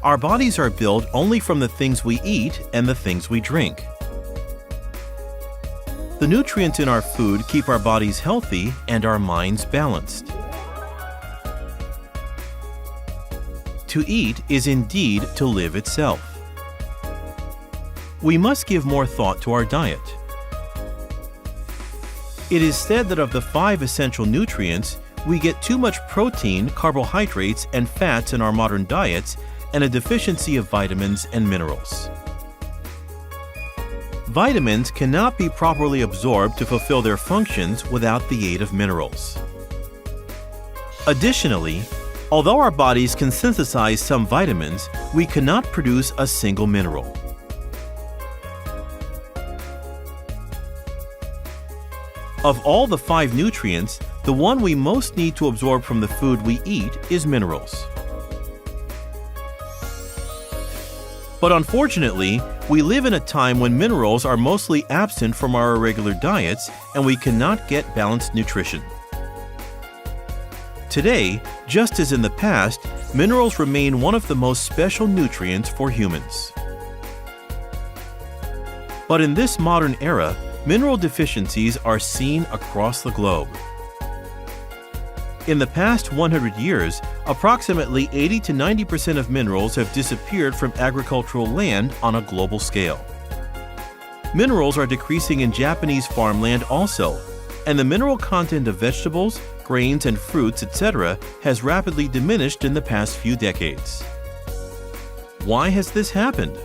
Our bodies are built only from the things we eat and the things we drink. The nutrients in our food keep our bodies healthy and our minds balanced. To eat is indeed to live itself. We must give more thought to our diet. It is said that of the 5 essential nutrients, we get too much protein, carbohydrates, and fats in our modern diets, and a deficiency of vitamins and minerals. Vitamins cannot be properly absorbed to fulfill their functions without the aid of minerals. Additionally, although our bodies can synthesize some vitamins, we cannot produce a single mineral. Of all the 5 nutrients, the one we most need to absorb from the food we eat is minerals. But unfortunately, we live in a time when minerals are mostly absent from our irregular diets and we cannot get balanced nutrition. Today, just as in the past, minerals remain one of the most special nutrients for humans. But in this modern era, mineral deficiencies are seen across the globe. In the past 100 years, approximately 80 to 90% of minerals have disappeared from agricultural land on a global scale. Minerals are decreasing in Japanese farmland also, and the mineral content of vegetables, grains, and fruits, etc., has rapidly diminished in the past few decades. Why has this happened?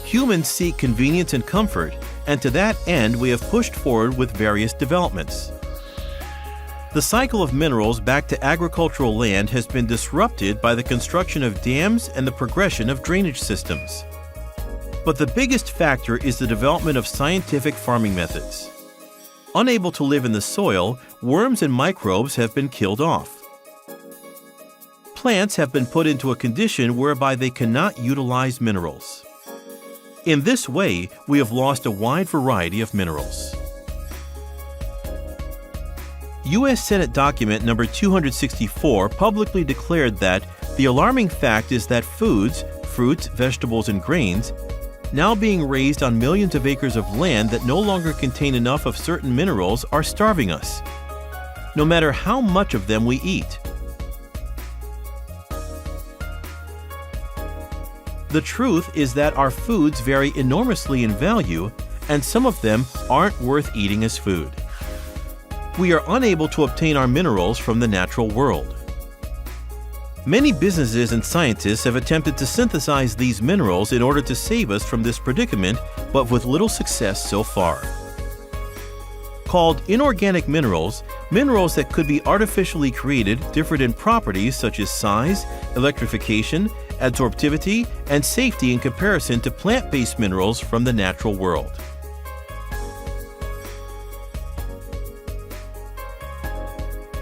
Humans seek convenience and comfort, and to that end we have pushed forward with various developments. The cycle of minerals back to agricultural land has been disrupted by the construction of dams and the progression of drainage systems. But the biggest factor is the development of scientific farming methods. Unable to live in the soil, worms and microbes have been killed off. Plants have been put into a condition whereby they cannot utilize minerals. In this way, we have lost a wide variety of minerals. U.S. Senate document number 264 publicly declared that the alarming fact is that foods, fruits, vegetables, and grains, now being raised on millions of acres of land that no longer contain enough of certain minerals, are starving us, no matter how much of them we eat. The truth is that our foods vary enormously in value, and some of them aren't worth eating as food. We are unable to obtain our minerals from the natural world. Many businesses and scientists have attempted to synthesize these minerals in order to save us from this predicament, but with little success so far. Called inorganic minerals, minerals that could be artificially created differed in properties such as size, electrification, absorptivity, and safety in comparison to plant-based minerals from the natural world.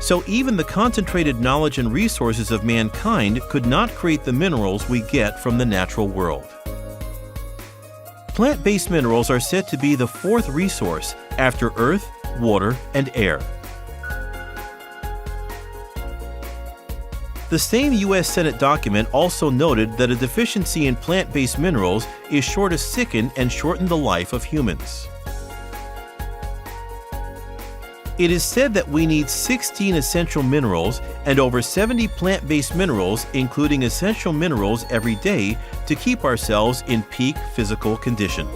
So even the concentrated knowledge and resources of mankind could not create the minerals we get from the natural world. Plant-based minerals are said to be the 4th resource after earth, water, and air. The same U.S. Senate document also noted that a deficiency in plant-based minerals is sure to sicken and shorten the life of humans. It is said that we need 16 essential minerals and over 70 plant-based minerals, including essential minerals, every day to keep ourselves in peak physical condition.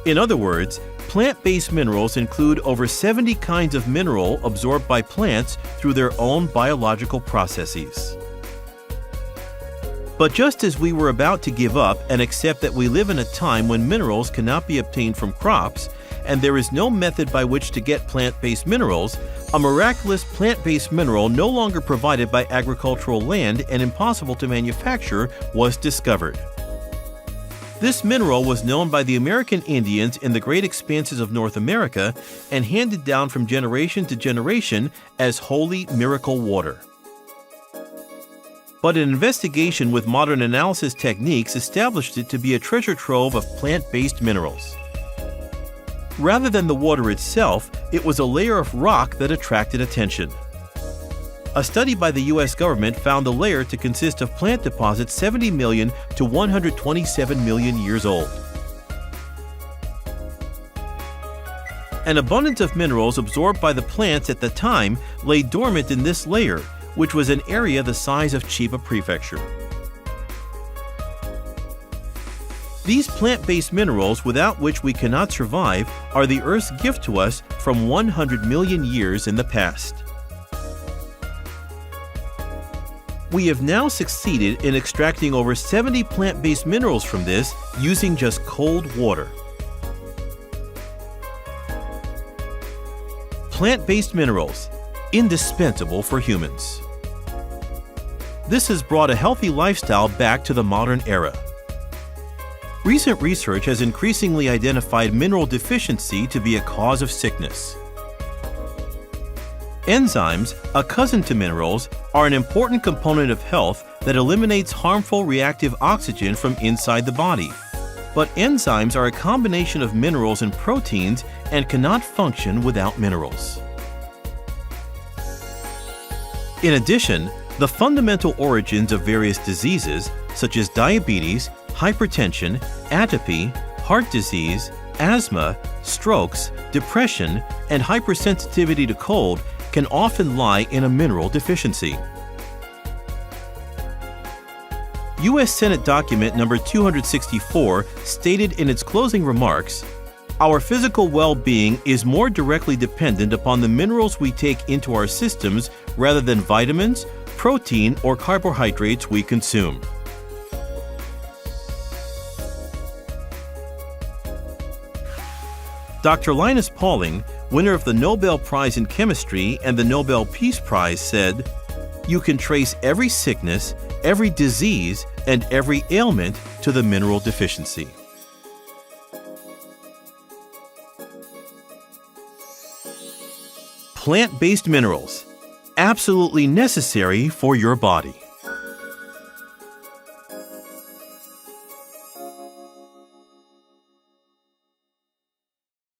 In other words, plant-based minerals include over 70 kinds of mineral absorbed by plants through their own biological processes. But just as we were about to give up and accept that we live in a time when minerals cannot be obtained from crops, and there is no method by which to get plant-based minerals, a miraculous plant-based mineral no longer provided by agricultural land and impossible to manufacture was discovered. This mineral was known by the American Indians in the great expanses of North America and handed down from generation to generation as holy miracle water. But an investigation with modern analysis techniques established it to be a treasure trove of plant-based minerals. Rather than the water itself, it was a layer of rock that attracted attention. A study by the U.S. government found the layer to consist of plant deposits 70 million to 127 million years old. An abundance of minerals absorbed by the plants at the time lay dormant in this layer, which was an area the size of Chiba Prefecture. These plant-based minerals, without which we cannot survive, are the Earth's gift to us from 100 million years in the past. We have now succeeded in extracting over 70 plant-based minerals from this using just cold water. Plant-based minerals, indispensable for humans. This has brought a healthy lifestyle back to the modern era. Recent research has increasingly identified mineral deficiency to be a cause of sickness. Enzymes, a cousin to minerals, are an important component of health that eliminates harmful reactive oxygen from inside the body. But enzymes are a combination of minerals and proteins and cannot function without minerals. In addition, the fundamental origins of various diseases, such as diabetes, hypertension, atopy, heart disease, asthma, strokes, depression, and hypersensitivity to cold can often lie in a mineral deficiency. U.S. Senate document number 264 stated in its closing remarks, "Our physical well-being is more directly dependent upon the minerals we take into our systems rather than vitamins, protein, or carbohydrates we consume." Dr. Linus Pauling, winner of the Nobel Prize in Chemistry and the Nobel Peace Prize, said, "You can trace every sickness, every disease, and every ailment to the mineral deficiency." Plant-based minerals, absolutely necessary for your body.